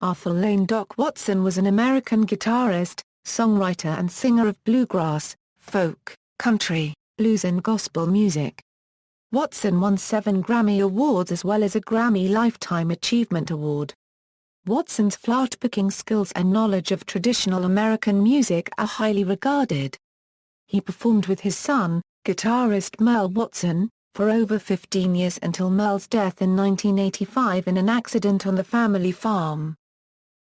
Arthel Lane. Doc Watson was an American guitarist, songwriter and singer of bluegrass, folk, country, blues and gospel music. Watson won 7 Grammy Awards as well as a Grammy Lifetime Achievement Award. Watson's flatpicking skills and knowledge of traditional American music are highly regarded. He performed with his son, guitarist Merle Watson, for over 15 years until Merle's death in 1985 in an accident on the family farm.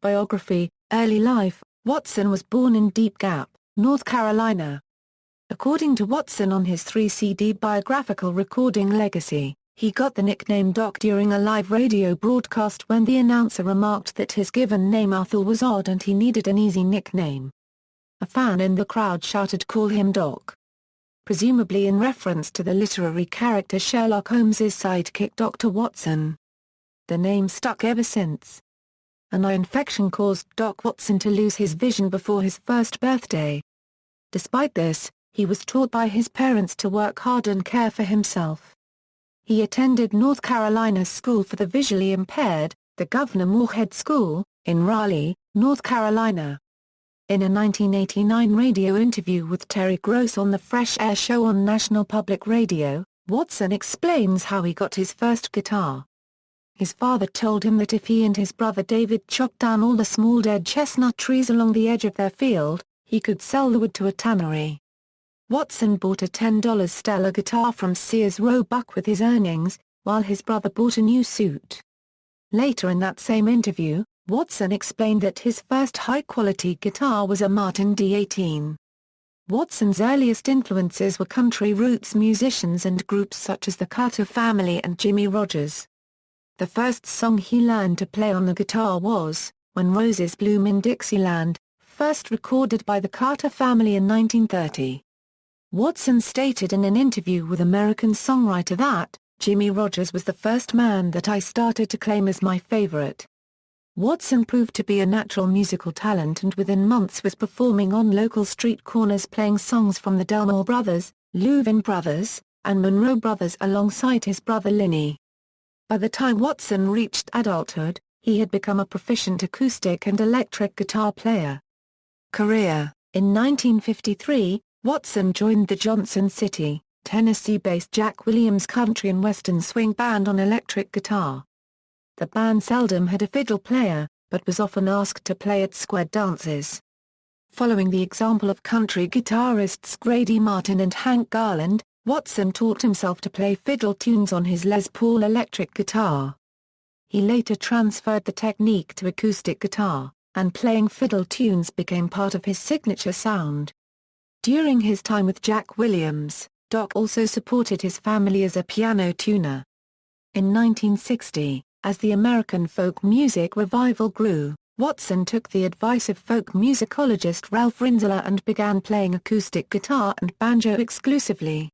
Biography: Early life: Watson was born in Deep Gap, North Carolina. According to Watson on his 3-CD biographical recording Legacy, he got the nickname Doc during a live radio broadcast when the announcer remarked that his given name Arthel was odd and he needed an easy nickname. A fan in the crowd shouted, "Call him Doc," presumably in reference to the literary character Sherlock Holmes's sidekick Dr. Watson. The name stuck ever since. An eye infection caused Doc Watson to lose his vision before his first birthday. Despite this, he was taught by his parents to work hard and care for himself. He attended North Carolina's School for the Visually Impaired, the Governor Moorhead School, in Raleigh, North Carolina. In a 1989 radio interview with Terry Gross on the Fresh Air show on National Public Radio, Watson explains how he got his first guitar. His father told him that if he and his brother David chopped down all the small dead chestnut trees along the edge of their field, he could sell the wood to a tannery. Watson bought a $10 Stella guitar from Sears Roebuck with his earnings, while his brother bought a new suit. Later in that same interview, Watson explained that his first high-quality guitar was a Martin D18. Watson's earliest influences were country roots musicians and groups such as the Carter Family and Jimmie Rodgers. The first song he learned to play on the guitar was "When Roses Bloom in Dixieland," first recorded by the Carter Family in 1930. Watson stated in an interview with American Songwriter that, "Jimmie Rodgers was the first man that I started to claim as my favorite." Watson proved to be a natural musical talent and within months was performing on local street corners playing songs from the Delmore Brothers, Louvin Brothers, and Monroe Brothers alongside his brother Linnie. By the time Watson reached adulthood, he had become a proficient acoustic and electric guitar player. Career: in 1953, Watson joined the Johnson City, Tennessee-based Jack Williams country and western swing band on electric guitar. The band seldom had a fiddle player, but was often asked to play at square dances. Following the example of country guitarists Grady Martin and Hank Garland, Watson taught himself to play fiddle tunes on his Les Paul electric guitar. He later transferred the technique to acoustic guitar, and playing fiddle tunes became part of his signature sound. During his time with Jack Williams, Doc also supported his family as a piano tuner. In 1960, as the American folk music revival grew, Watson took the advice of folk musicologist Ralph Rinzler and began playing acoustic guitar and banjo exclusively.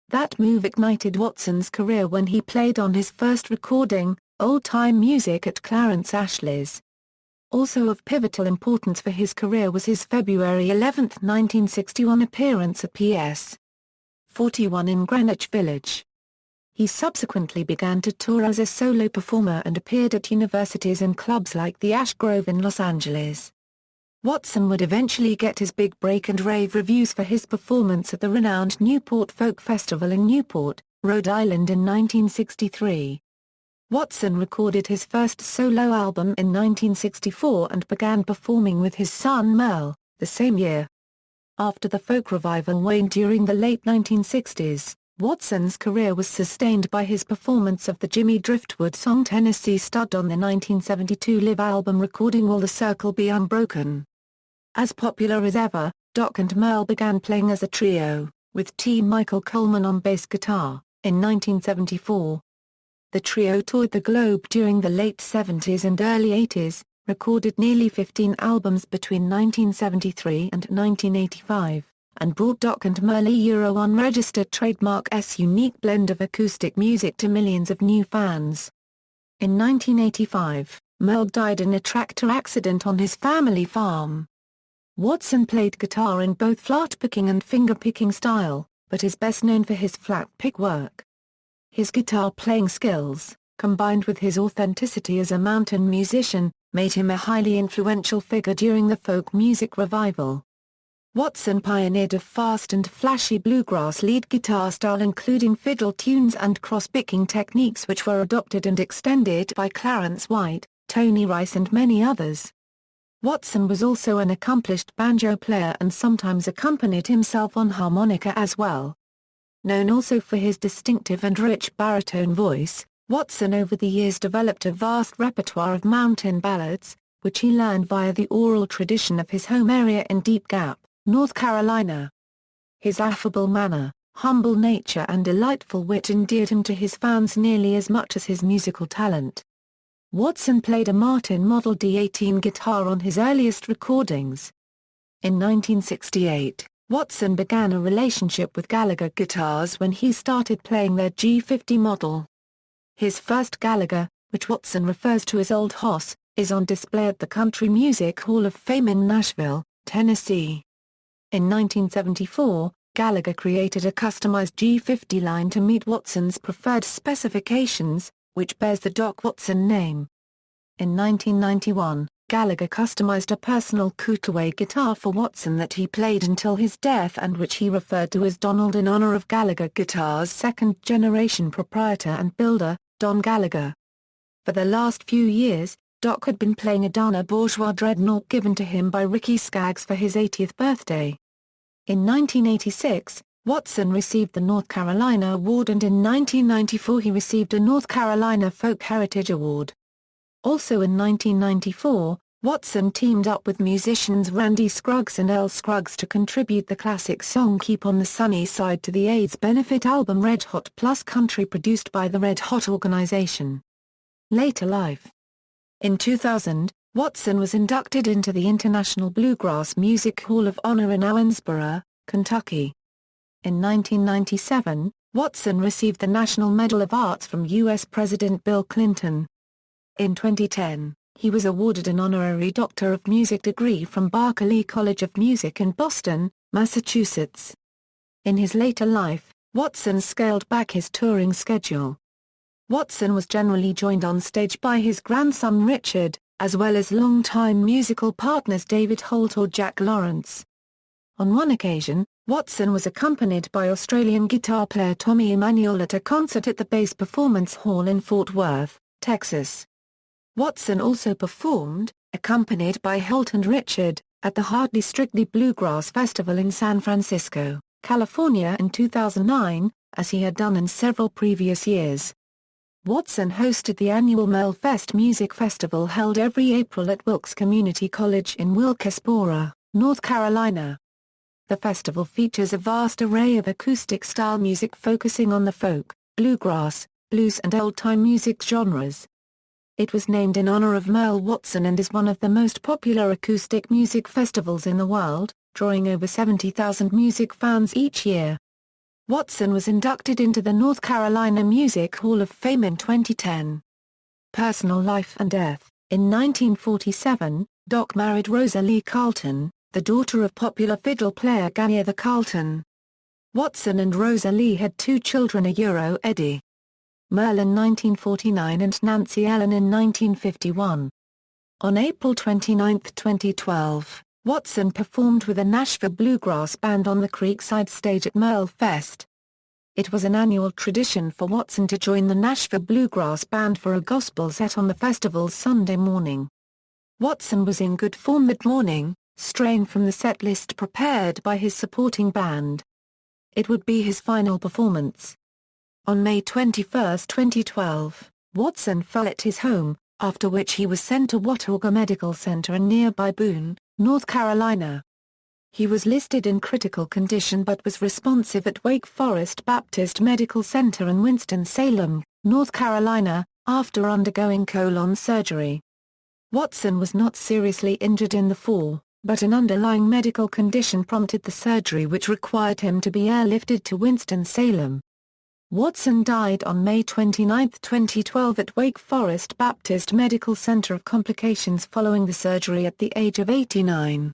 That move ignited Watson's career when he played on his first recording, Old Time Music at Clarence Ashley's. Also of pivotal importance for his career was his February 11, 1961 appearance at PS 41 in Greenwich Village. He subsequently began to tour as a solo performer and appeared at universities and clubs like the Ash Grove in Los Angeles. Watson would eventually get his big break and rave reviews for his performance at the renowned Newport Folk Festival in Newport, Rhode Island in 1963. Watson recorded his first solo album in 1964 and began performing with his son Merle, the same year. After the folk revival waned during the late 1960s, Watson's career was sustained by his performance of the Jimmy Driftwood song Tennessee Stud on the 1972 live album recording Will the Circle Be Unbroken. As popular as ever, Doc and Merle began playing as a trio, with T. Michael Coleman on bass guitar, in 1974. The trio toured the globe during the late 70s and early 80s, recorded nearly 15 albums between 1973 and 1985, and brought Doc and Merle Euro unregistered trademark's unique blend of acoustic music to millions of new fans. In 1985, Merle died in a tractor accident on his family farm. Watson played guitar in both flatpicking and fingerpicking style, but is best known for his flatpick work. His guitar playing skills, combined with his authenticity as a mountain musician, made him a highly influential figure during the folk music revival. Watson pioneered a fast and flashy bluegrass lead guitar style including fiddle tunes and cross-picking techniques which were adopted and extended by Clarence White, Tony Rice and many others. Watson was also an accomplished banjo player and sometimes accompanied himself on harmonica as well. Known also for his distinctive and rich baritone voice, Watson over the years developed a vast repertoire of mountain ballads, which he learned via the oral tradition of his home area in Deep Gap, North Carolina. His affable manner, humble nature and delightful wit endeared him to his fans nearly as much as his musical talent. Watson played a Martin Model D18 guitar on his earliest recordings. In 1968, Watson began a relationship with Gallagher Guitars when he started playing their G50 model. His first Gallagher, which Watson refers to as Old Hoss, is on display at the Country Music Hall of Fame in Nashville, Tennessee. In 1974, Gallagher created a customized G50 line to meet Watson's preferred specifications, which bears the Doc Watson name. In 1991, Gallagher customized a personal cutaway guitar for Watson that he played until his death and which he referred to as Donald in honor of Gallagher Guitars' second-generation proprietor and builder, Don Gallagher. For the last few years, Doc had been playing a Dana Bourgeois dreadnought given to him by Ricky Skaggs for his 80th birthday. In 1986, Watson received the North Carolina Award and in 1994 he received a North Carolina Folk Heritage Award. Also in 1994, Watson teamed up with musicians Randy Scruggs and Earl Scruggs to contribute the classic song Keep on the Sunny Side to the AIDS benefit album Red Hot Plus Country produced by the Red Hot organization. Later life. In 2000, Watson was inducted into the International Bluegrass Music Hall of Honor in Owensboro, Kentucky. In 1997, Watson received the National Medal of Arts from U.S. President Bill Clinton. In 2010, he was awarded an honorary Doctor of Music degree from Berklee College of Music in Boston, Massachusetts. In his later life, Watson scaled back his touring schedule. Watson was generally joined on stage by his grandson Richard, as well as longtime musical partners David Holt or Jack Lawrence. On one occasion, Watson was accompanied by Australian guitar player Tommy Emmanuel at a concert at the Bass Performance Hall in Fort Worth, Texas. Watson also performed, accompanied by Holt and Richard, at the Hardly Strictly Bluegrass Festival in San Francisco, California in 2009, as he had done in several previous years. Watson hosted the annual Merle Fest Music Festival held every April at Wilkes Community College in Wilkesboro, North Carolina. The festival features a vast array of acoustic-style music focusing on the folk, bluegrass, blues and old-time music genres. It was named in honor of Merle Watson and is one of the most popular acoustic music festivals in the world, drawing over 70,000 music fans each year. Watson was inducted into the North Carolina Music Hall of Fame in 2010. Personal life and death. In 1947, Doc married Rosa Lee Carlton, the daughter of popular fiddle player Ganier the Carlton. Watson and Rosa Lee had 2 children, Eddie Merle in 1949 and Nancy Ellen in 1951. On April 29, 2012, Watson performed with a Nashville Bluegrass Band on the Creekside stage at Merle Fest. It was an annual tradition for Watson to join the Nashville Bluegrass Band for a gospel set on the festival's Sunday morning. Watson was in good form that morning, straying from the set list prepared by his supporting band. It would be his final performance. On May 21, 2012, Watson fell at his home, after which he was sent to Watauga Medical Center in nearby Boone, North Carolina. He was listed in critical condition but was responsive at Wake Forest Baptist Medical Center in Winston-Salem, North Carolina, after undergoing colon surgery. Watson was not seriously injured in the fall, but an underlying medical condition prompted the surgery which required him to be airlifted to Winston-Salem. Watson died on May 29, 2012 at Wake Forest Baptist Medical Center of complications following the surgery at the age of 89.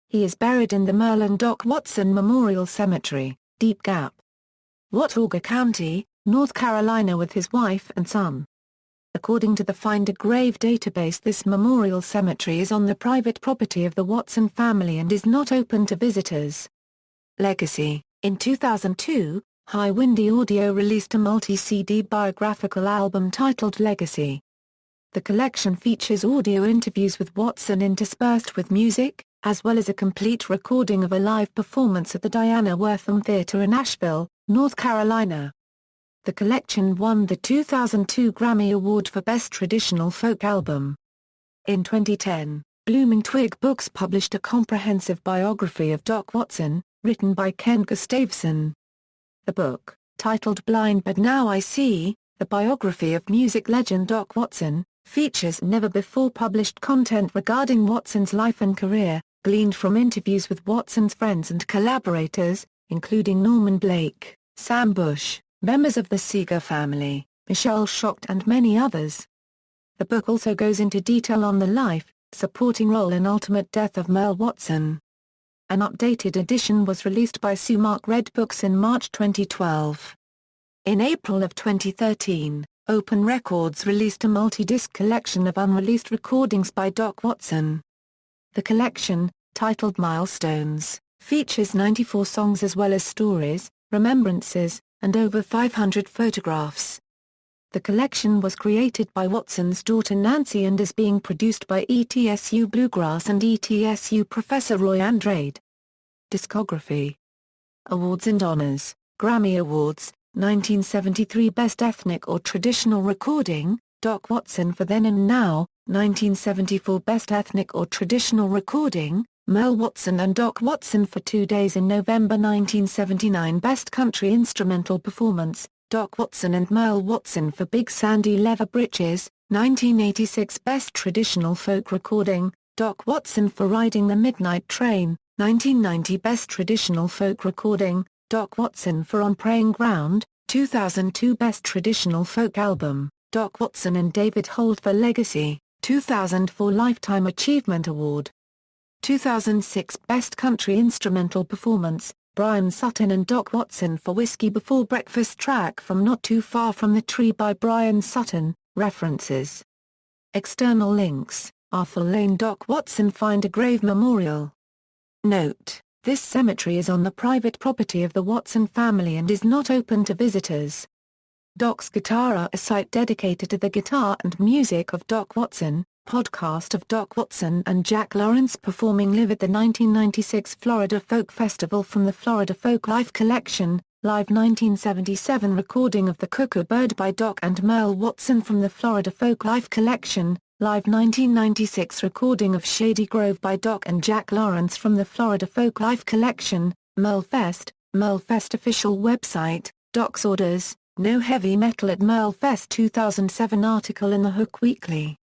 He is buried in the Merle and Doc Watson Memorial Cemetery, Deep Gap, Watauga County, North Carolina with his wife and son. According to the Find a Grave database, this memorial cemetery is on the private property of the Watson family and is not open to visitors. Legacy. In 2002, High Windy Audio released a multi-CD biographical album titled Legacy. The collection features audio interviews with Watson interspersed with music, as well as a complete recording of a live performance at the Diana Wortham Theatre in Asheville, North Carolina. The collection won the 2002 Grammy Award for Best Traditional Folk Album. In 2010, Blooming Twig Books published a comprehensive biography of Doc Watson, written by Ken Gustafson. The book, titled Blind But Now I See, The Biography of Music Legend Doc Watson, features never-before-published content regarding Watson's life and career, gleaned from interviews with Watson's friends and collaborators, including Norman Blake, Sam Bush, members of the Seeger family, Michelle Shocked and many others. The book also goes into detail on the life, supporting role and ultimate death of Merle Watson. An updated edition was released by Sumac Red Books in March 2012. In April of 2013, Open Records released a multi-disc collection of unreleased recordings by Doc Watson. The collection, titled Milestones, features 94 songs as well as stories, remembrances, and over 500 photographs. The collection was created by Watson's daughter Nancy and is being produced by ETSU Bluegrass and ETSU Professor Roy Andrade. Discography. Awards and Honors. Grammy Awards, 1973 Best Ethnic or Traditional Recording, Doc Watson for Then and Now, 1974 Best Ethnic or Traditional Recording, Merle Watson and Doc Watson for 2 Days in November 1979 Best Country Instrumental Performance, Doc Watson and Merle Watson for Big Sandy Leather Breeches, 1986 Best Traditional Folk Recording, Doc Watson for Riding the Midnight Train, 1990 Best Traditional Folk Recording, Doc Watson for On Praying Ground, 2002 Best Traditional Folk Album, Doc Watson and David Holt for Legacy, 2004 Lifetime Achievement Award. 2006 Best Country Instrumental Performance, Brian Sutton and Doc Watson for Whiskey Before Breakfast track from Not Too Far from the Tree by Brian Sutton. References. External links, Arthel Lane Doc Watson Find a Grave Memorial. Note: this cemetery is on the private property of the Watson family and is not open to visitors. Doc's Guitar, a site dedicated to the guitar and music of Doc Watson, podcast of Doc Watson and Jack Lawrence performing live at the 1996 Florida Folk Festival from the Florida Folk Life Collection, live 1977 recording of The Cuckoo Bird by Doc and Merle Watson from the Florida Folk Life Collection, live 1996 recording of Shady Grove by Doc and Jack Lawrence from the Florida Folk Life Collection, Merlefest official website, Doc's Orders, No Heavy Metal at Merlefest 2007 article in The Hook Weekly.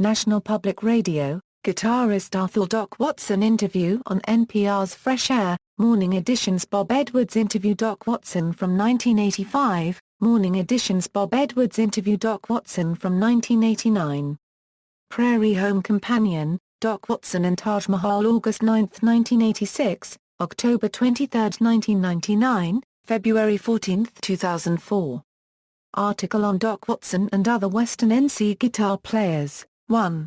National Public Radio, guitarist Arthel Doc Watson interview on NPR's Fresh Air, Morning Editions Bob Edwards interview Doc Watson from 1985, Morning Editions Bob Edwards interview Doc Watson from 1989. Prairie Home Companion, Doc Watson and Taj Mahal August 9, 1986, October 23, 1999, February 14, 2004. Article on Doc Watson and other Western NC guitar players. 1.